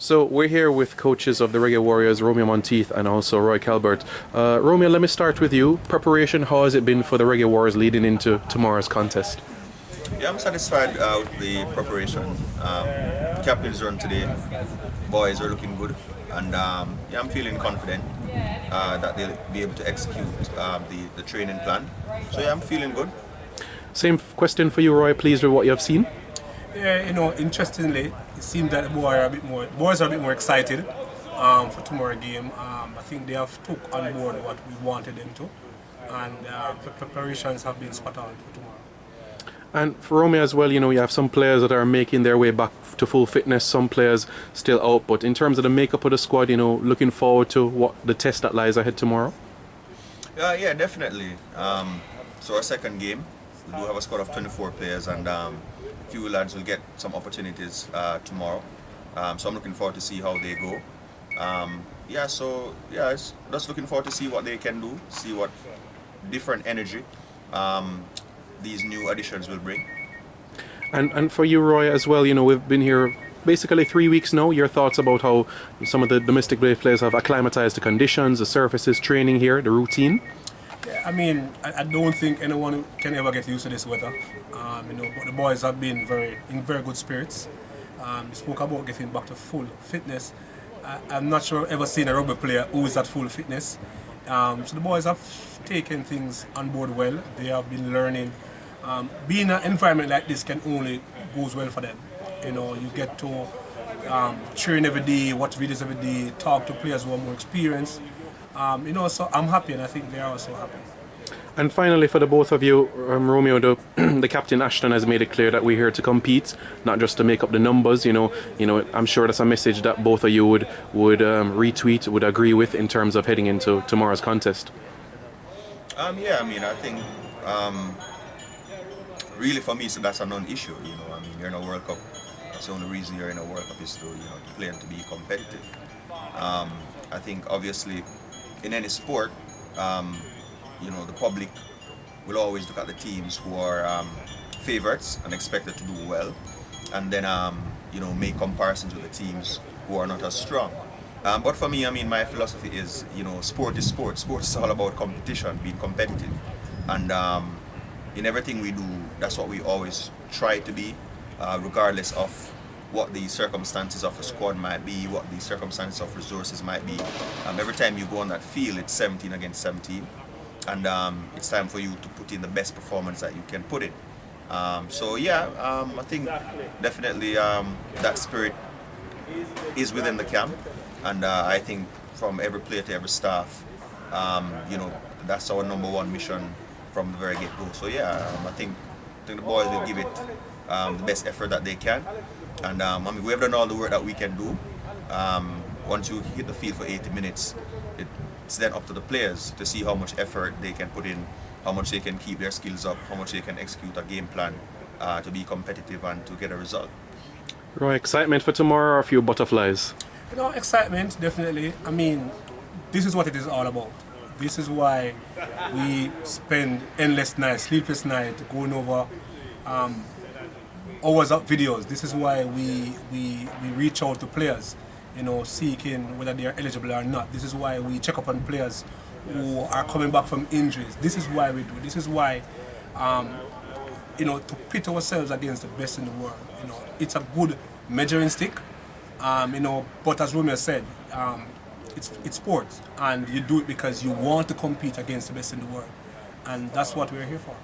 So we're here with coaches of the Reggae Warriors, Romeo Monteith and also Roy Calvert. Romeo, let me start with you. Preparation, how has it been for the Reggae Warriors leading into tomorrow's contest? Yeah, I'm satisfied with the preparation. Captain's run today. Boys are looking good, and yeah, I'm feeling confident that they'll be able to execute the training plan. So yeah, I'm feeling good. Same question for you, Roy. Pleased with what you have seen? Yeah, interestingly, it seems that the boys are a bit more excited for tomorrow game. I think they have took on board what we wanted them to, and the preparations have been spot on for tomorrow. And for Romeo as well, you have some players that are making their way back to full fitness, some players still out. But in terms of the makeup of the squad, looking forward to what the test that lies ahead tomorrow? Yeah, definitely. So our second game, we do have a squad of 24 players, and a few lads will get some opportunities tomorrow. So I'm looking forward to see how they go. It's just looking forward to see what they can do, see what different energy these new additions will bring. And for you, Roy, as well, we've been here basically 3 weeks now. Your thoughts about how some of the domestic players have acclimatized to conditions, the surfaces, training here, the routine? Yeah, I don't think anyone can ever get used to this weather. But the boys have been in very good spirits. You spoke about getting back to full fitness. I'm not sure I've ever seen a rugby player who is at full fitness. So the boys have taken things on board well. They have been learning. Being in an environment like this can only goes well for them. You get to train every day, watch videos every day, talk to players who are more experienced. So I'm happy, and I think they are also happy. And finally, for the both of you, Romeo, the captain Ashton has made it clear that we're here to compete, not just to make up the numbers. I'm sure that's a message that both of you would retweet, would agree with in terms of heading into tomorrow's contest. I think really for me, so that's a non-issue. You're in a World Cup. That's the only reason you're in a World Cup is to play and to be competitive. I think obviously in any sport, the public will always look at the teams who are favorites and expected to do well, and then make comparisons with the teams who are not as strong. But for me, my philosophy is, sport is sport. Sport is all about competition, being competitive, and in everything we do, that's what we always try to be, regardless of what the circumstances of the squad might be, what the circumstances of resources might be. Every time you go on that field, it's 17 against 17, and it's time for you to put in the best performance that you can put in. I think definitely that spirit is within the camp, and I think from every player to every staff, that's our number one mission from the very get-go. So I think the boys will give it the best effort that they can, and we have done all the work that we can do. Once you hit the field for 80 minutes, it's then up to the players to see how much effort they can put in, how much they can keep their skills up, how much they can execute a game plan to be competitive and to get a result. Roy, excitement for tomorrow or a few butterflies? Excitement, definitely. This is what it is all about. This is why we spend endless nights, sleepless nights, going over hours of videos. This is why we reach out to players, seeking whether they are eligible or not. This is why we check up on players who are coming back from injuries. This is why we do. This is why, to pit ourselves against the best in the world. It's a good measuring stick. But as Romeo said, it's sports, and you do it because you want to compete against the best in the world, and that's what we're here for.